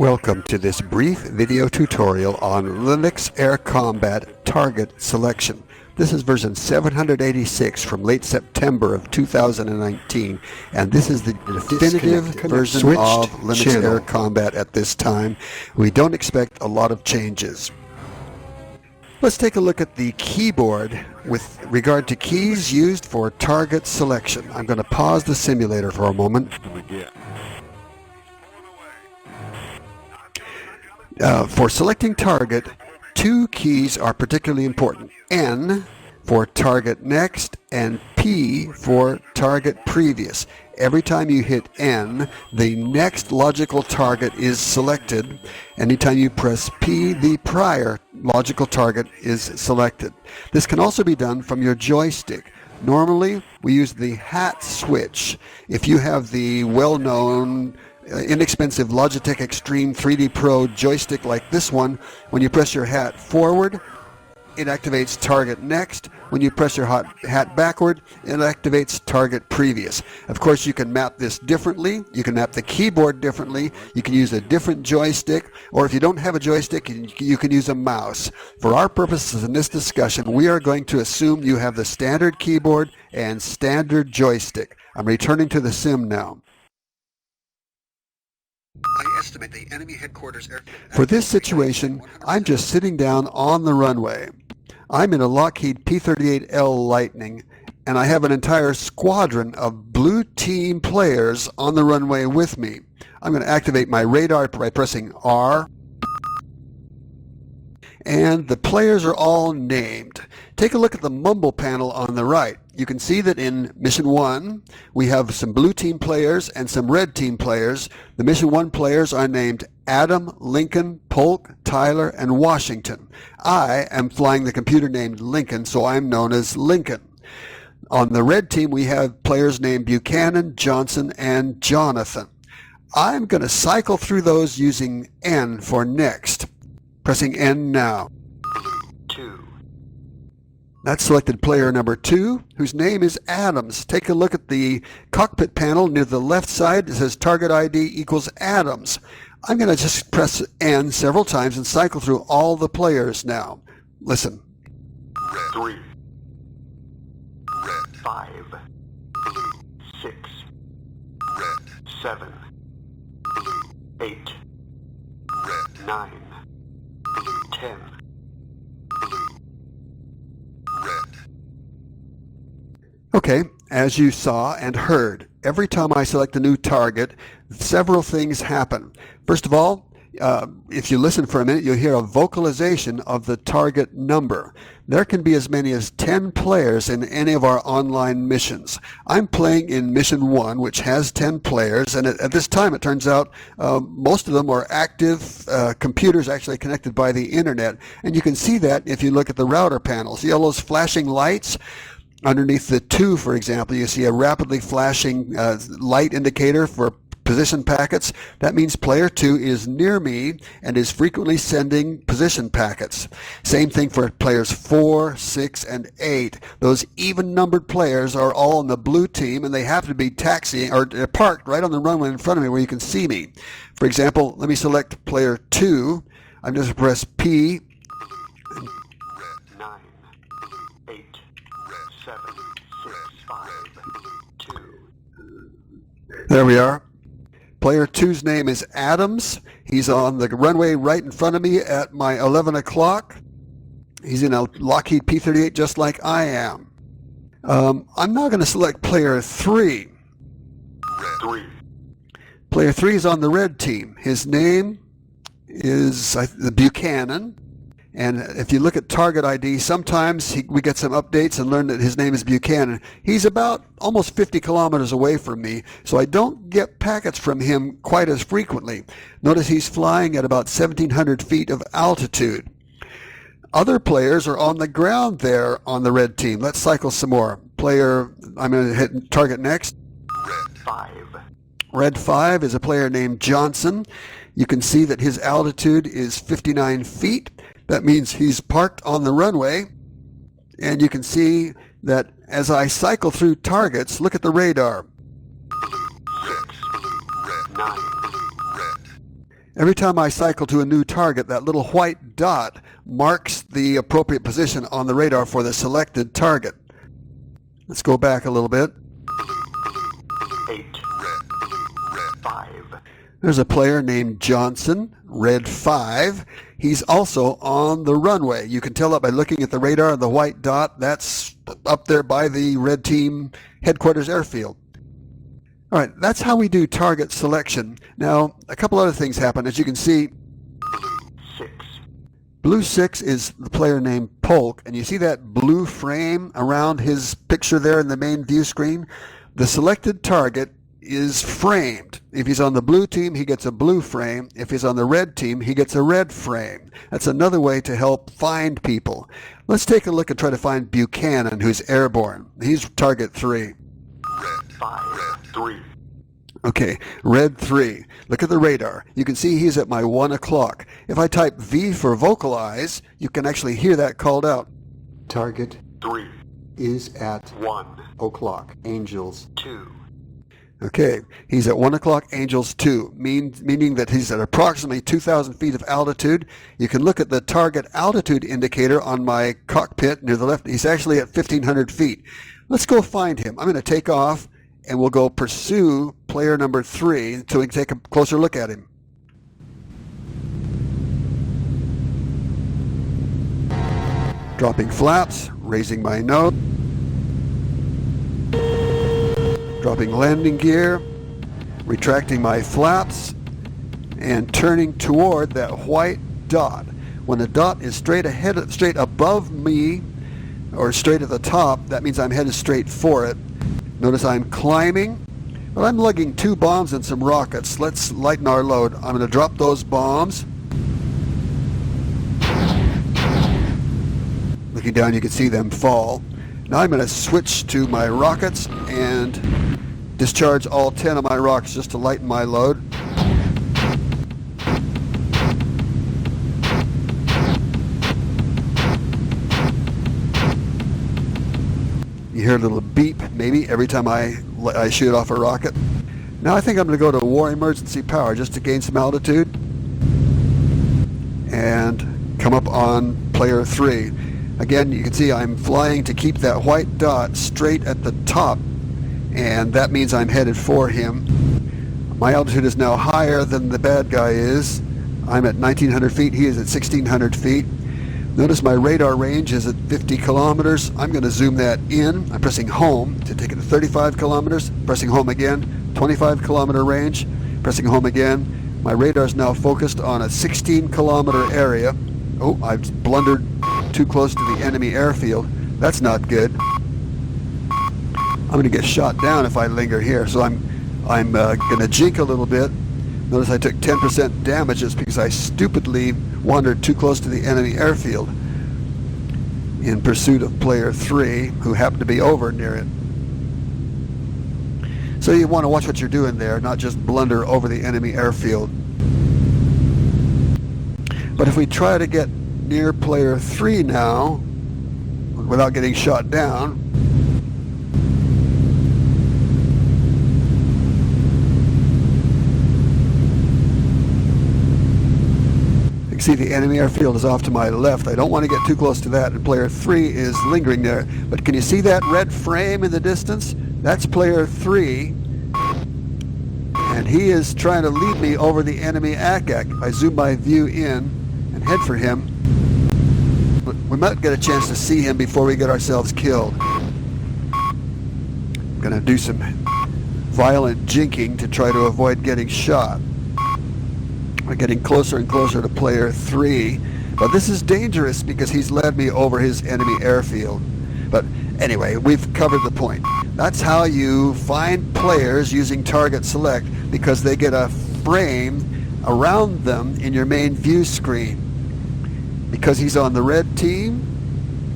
Welcome to this brief video tutorial on Linux Air Combat Target Selection. This is version 786 from late September of 2019, and this is the definitive version of Linux Air Combat at this time. We don't expect a lot of changes. Let's take a look at the keyboard with regard to keys used for target selection. I'm going to pause the simulator for a moment. For selecting target, two keys are particularly important. N for target next and P for target previous. Every time you hit N, the next logical target is selected. Anytime you press P, the prior logical target is selected. This can also be done from your joystick. Normally, we use the hat switch. If you have the well-known inexpensive Logitech Extreme 3D Pro joystick like this one, when you press your hat forward, it activates target next. When you press your hat backward, it activates target previous. Of course, you can map this differently. You can map the keyboard differently. You can use a different joystick, or if you don't have a joystick, you can use a mouse. For our purposes in this discussion, we are going to assume you have the standard keyboard and standard joystick. I'm returning to the sim now. I estimate the enemy headquarters air. For this situation, I'm just sitting down on the runway. I'm in a Lockheed P-38L Lightning, and I have an entire squadron of blue team players on the runway with me. I'm going to activate my radar by pressing R, and the players are all named. Take a look at the mumble panel on the right. You can see that in Mission 1, we have some blue team players and some red team players. The Mission 1 players are named Adam, Lincoln, Polk, Tyler, and Washington. I am flying the computer named Lincoln, so I'm known as Lincoln. On the red team, we have players named Buchanan, Johnson, and Jonathan. I'm going to cycle through those using N for next. Pressing N now. That's selected player number 2, whose name is Adams. Take a look at the cockpit panel near the left side. It says target ID equals Adams. I'm going to just press N several times and cycle through all the players now. Listen. Red 3. Red 5. Blue 6. Red 7. Blue 8. Red 9. Blue 10. Okay, as you saw and heard, every time I select a new target, several things happen. First of all, if you listen for a minute, you'll hear a vocalization of the target number. There can be as many as 10 players in any of our online missions. I'm playing in Mission 1, which has 10 players, and at this time it turns out most of them are active computers actually connected by the internet, and you can see that if you look at the router panels. See all those flashing lights? Underneath the 2, for example, you see a rapidly flashing light indicator for position packets. That means player 2 is near me and is frequently sending position packets. Same thing for players 4, 6, and 8. Those even-numbered players are all in the blue team, and they happen to be taxiing or parked right on the runway in front of me where you can see me. For example, let me select player 2. I'm just going to press P. There we are. Player 2's name is Adams. He's on the runway right in front of me at my 11 o'clock. He's in a Lockheed P-38 just like I am. I'm now going to select player 3. Red 3. Player 3 is on the red team. His name is Buchanan. And if you look at target ID, sometimes we get some updates and learn that his name is Buchanan. He's about almost 50 kilometers away from me, so I don't get packets from him quite as frequently. Notice he's flying at about 1,700 feet of altitude. Other players are on the ground there on the red team. Let's cycle some more. I'm going to hit target next. Red 5. Red 5 is a player named Johnson. You can see that his altitude is 59 feet. That means he's parked on the runway, and you can see that as I cycle through targets, look at the radar. Blue 6, blue, red 9, blue, red. Every time I cycle to a new target, that little white dot marks the appropriate position on the radar for the selected target. Let's go back a little bit. Blue, 8, red, blue, red, 5. There's a player named Johnson, red 5. He's also on the runway. You can tell that by looking at the radar and the white dot. That's up there by the red team headquarters airfield. All right, that's how we do target selection. Now, a couple other things happen. As you can see, Blue, 6. blue 6 is the player named Polk, and you see that blue frame around his picture there in the main view screen? The selected target is framed. If he's on the blue team, he gets a blue frame. If he's on the red team, he gets a red frame. That's another way to help find people. Let's take a look and try to find Buchanan, who's airborne. He's target 3. Red, 5, red, 3. Okay, red 3. Look at the radar. You can see he's at my 1 o'clock. If I type V for vocalize, you can actually hear that called out. Target 3, is at 1, o'clock. Angels. 2. Okay, he's at 1 o'clock, Angels 2, meaning that he's at approximately 2,000 feet of altitude. You can look at the target altitude indicator on my cockpit near the left. He's actually at 1,500 feet. Let's go find him. I'm going to take off, and we'll go pursue player number 3 until we can take a closer look at him. Dropping flaps, raising my nose. Dropping landing gear, retracting my flaps, and turning toward that white dot. When the dot is straight above me, or straight at the top, that means I'm headed straight for it. Notice I'm climbing, but I'm lugging 2 bombs and some rockets. Let's lighten our load. I'm going to drop those bombs. Looking down, you can see them fall. Now I'm going to switch to my rockets and discharge all 10 of my rockets just to lighten my load. You hear a little beep, maybe, every time I shoot off a rocket. Now I think I'm going to go to war emergency power just to gain some altitude and come up on player 3. Again, you can see I'm flying to keep that white dot straight at the top, and that means I'm headed for him. My altitude is now higher than the bad guy is. I'm at 1,900 feet. He is at 1,600 feet. Notice my radar range is at 50 kilometers. I'm going to zoom that in. I'm pressing home to take it to 35 kilometers. Pressing home again. 25 kilometer range. Pressing home again. My radar is now focused on a 16 kilometer area. Oh, I've blundered too close to the enemy airfield. That's not good. I'm going to get shot down if I linger here, so I'm going to jink a little bit. Notice I took 10% damage just because I stupidly wandered too close to the enemy airfield in pursuit of player 3, who happened to be over near it. So you want to watch what you're doing there, not just blunder over the enemy airfield. But if we try to get near player 3 now, without getting shot down, you can see the enemy airfield is off to my left. I don't want to get too close to that, and player 3 is lingering there. But can you see that red frame in the distance? That's player 3, and he is trying to lead me over the enemy ACAC. I zoom my view in and head for him. But we might get a chance to see him before we get ourselves killed. I'm going to do some violent jinking to try to avoid getting shot. We're getting closer and closer to player 3, but this is dangerous because he's led me over his enemy airfield. But anyway, we've covered the point. That's how you find players using target select, because they get a frame around them in your main view screen. Because he's on the red team,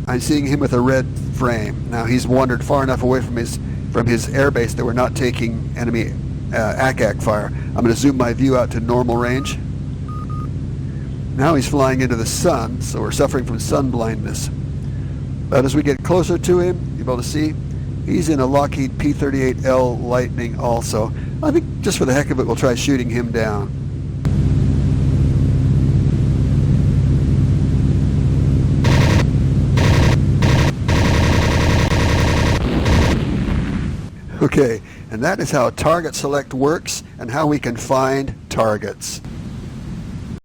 I'm seeing him with a red frame. Now he's wandered far enough away from his airbase that we're not taking enemy ACAC fire. I'm going to zoom my view out to normal range. Now he's flying into the sun, so we're suffering from sun blindness. But as we get closer to him, you'll be able to see he's in a Lockheed P-38L Lightning also. I think just for the heck of it, we'll try shooting him down. Okay, and that is how target select works and how we can find targets.